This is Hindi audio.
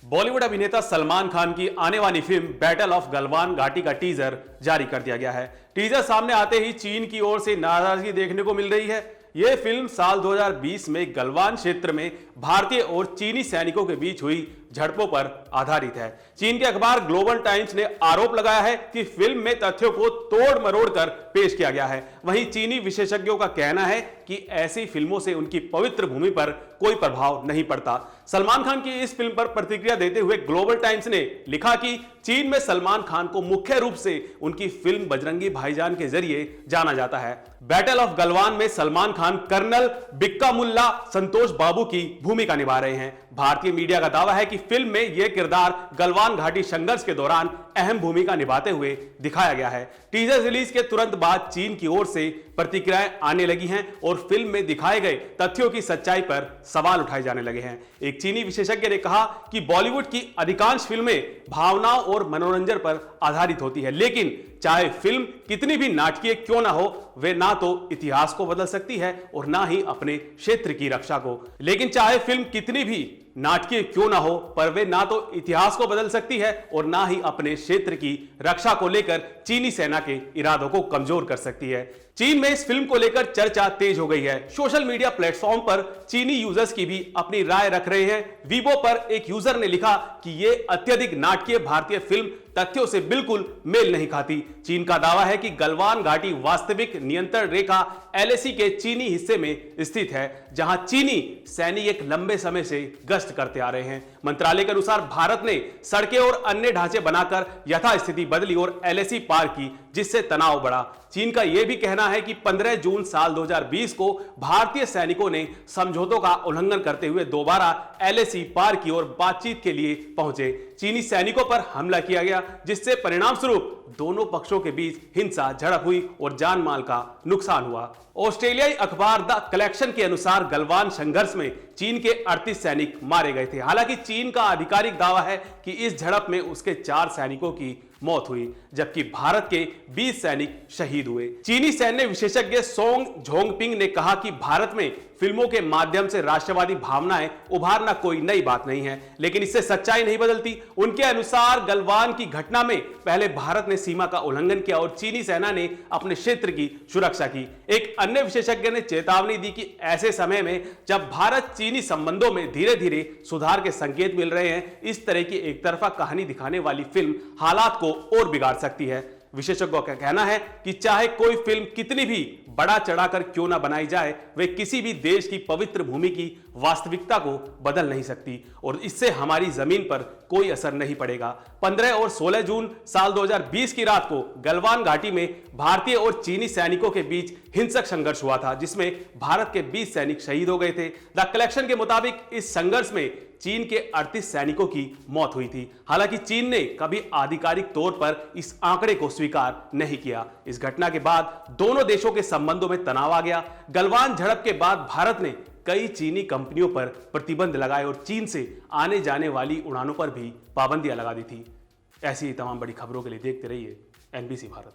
बॉलीवुड अभिनेता सलमान खान की आने वाली फिल्म बैटल ऑफ गलवान घाटी का टीजर जारी कर दिया गया है। टीजर सामने आते ही चीन की ओर से नाराजगी देखने को मिल रही है। यह फिल्म साल 2020 में गलवान क्षेत्र में भारतीय और चीनी सैनिकों के बीच हुई झड़पों पर आधारित है। चीन के अखबार ग्लोबल टाइम्स ने आरोप लगाया है कि फिल्म में तथ्यों को तोड़ मरोड़ कर पेश किया गया है। वहीं चीनी विशेषज्ञों का कहना है कि ऐसी फिल्मों से उनकी पवित्र भूमि पर कोई प्रभाव नहीं पड़ता। सलमान खान की इस फिल्म पर प्रतिक्रिया देते हुए ग्लोबल टाइम्स ने लिखा कि चीन में सलमान खान को मुख्य रूप से उनकी फिल्म बजरंगी भाईजान के जरिए जाना जाता है। बैटल ऑफ गलवान में सलमान खान कर्नल बिक्का मुल्ला संतोष बाबू की भूमिका निभा रहे हैं। भारतीय मीडिया का दावा है कि फिल्म में यह किरदार गलवान घाटी संघर्ष के दौरान अहम भूमिका निभाते हुए दिखाया गया है। टीजर रिलीज के तुरंत बाद चीन की ओर से प्रतिक्रियाएं आने लगी हैं और फिल्म में दिखाए गए तथ्यों की सच्चाई पर सवाल उठाए जाने लगे हैं। एक चीनी विशेषज्ञ ने कहा कि बॉलीवुड की अधिकांश फिल्में भावनाओं और मनोरंजन पर आधारित होती है, लेकिन चाहे फिल्म कितनी भी नाटकीय क्यों ना हो, वे ना तो इतिहास को बदल सकती है और ना ही अपने क्षेत्र की रक्षा को। लेकिन चाहे फिल्म कितनी भी नाटकीय क्यों ना हो, पर वे ना तो इतिहास को बदल सकती है और ना ही अपने क्षेत्र की रक्षा को लेकर चीनी सेना के इरादों को कमजोर कर सकती है। चीन में इस फिल्म को लेकर चर्चा तेज हो गई है। सोशल मीडिया प्लेटफॉर्म पर चीनी यूजर्स की भी अपनी राय रख रहे हैं। वीबो पर एक यूजर ने लिखा कि यह अत्यधिक नाटकीय भारतीय फिल्म तथ्यों से बिल्कुल मेल नहीं खाती। चीन का दावा है कि गलवान घाटी वास्तविक नियंत्रण रेखा एलएसी के चीनी हिस्से में स्थित है, जहां चीनी सैनिक एक लंबे समय से गश्त करते आ रहे हैं। मंत्रालय के अनुसार भारत ने सड़कें और अन्य ढांचे बनाकर यथास्थिति बदली और एलएसी पार की, जिससे तनाव बढ़ा। चीन का यह भी कहना है कि 15 जून साल 2020 को भारतीय सैनिकों ने समझौतों का उल्लंघन करते हुए दोबारा एलएसी पार की और बातचीत के लिए पहुंचे। चीनी सैनिकों पर हमला किया गया, जिससे परिणाम स्वरूप दोनों पक्षों के बीच हिंसा, झड़प हुई और जान माल का नुकसान हुआ। ऑस्ट्रेलियाई अखबार द कलेक्शन के अनुसार गलवान संघर्ष में चीन के 38 सैनिक मारे गए थे। हालांकि चीन का आधिकारिक दावा है कि इस झड़प में उसके 4 सैनिकों की मौत हुई, जबकि भारत के 20 सैनिक शहीद हुए। चीनी सैन्य विशेषज्ञ सोंग झोंगपिंग ने कहा कि भारत में फिल्मों के माध्यम से राष्ट्रवादी भावनाएं उभारना कोई नई बात नहीं है, लेकिन इससे सच्चाई नहीं बदलती। उनके अनुसार गलवान की घटना में पहले भारत ने सीमा का उल्लंघन किया और चीनी सेना ने अपने क्षेत्र की सुरक्षा की। एक अन्य विशेषज्ञ ने चेतावनी दी कि ऐसे समय में जब भारत चीनी संबंधों में धीरे धीरे सुधार के संकेत मिल रहे हैं, इस तरह की एक तरफा कहानी दिखाने वाली फिल्म हालात को और बिगाड़ सकती है। विशेषज्ञों का कहना है कि चाहे कोई फिल्म कितनी भी बड़ा चढ़ाकर क्यों ना बनाई जाए, वे किसी भी देश की पवित्र भूमि की वास्तविकता को बदल नहीं सकती और इससे हमारी जमीन पर कोई असर नहीं पड़ेगा। 15 और 16 जून साल 2020 की रात को गलवान घाटी में भारतीय और चीनी सैनिकों के बीच हिंसक संघर्ष हुआ था, जिसमें भारत के 20 सैनिक शहीद हो गए थे। द कलेक्शन के मुताबिक इस संघर्ष में चीन के 38 सैनिकों की मौत हुई थी। हालांकि चीन ने कभी आधिकारिक तौर पर इस आंकड़े को स्वीकार नहीं किया। इस घटना के बाद दोनों देशों के संबंधों में तनाव आ गया। गलवान झड़प के बाद भारत ने कई चीनी कंपनियों पर प्रतिबंध लगाए और चीन से आने जाने वाली उड़ानों पर भी पाबंदियां लगा दी थी। ऐसी ही तमाम बड़ी खबरों के लिए देखते रहिए एनबीसी भारत।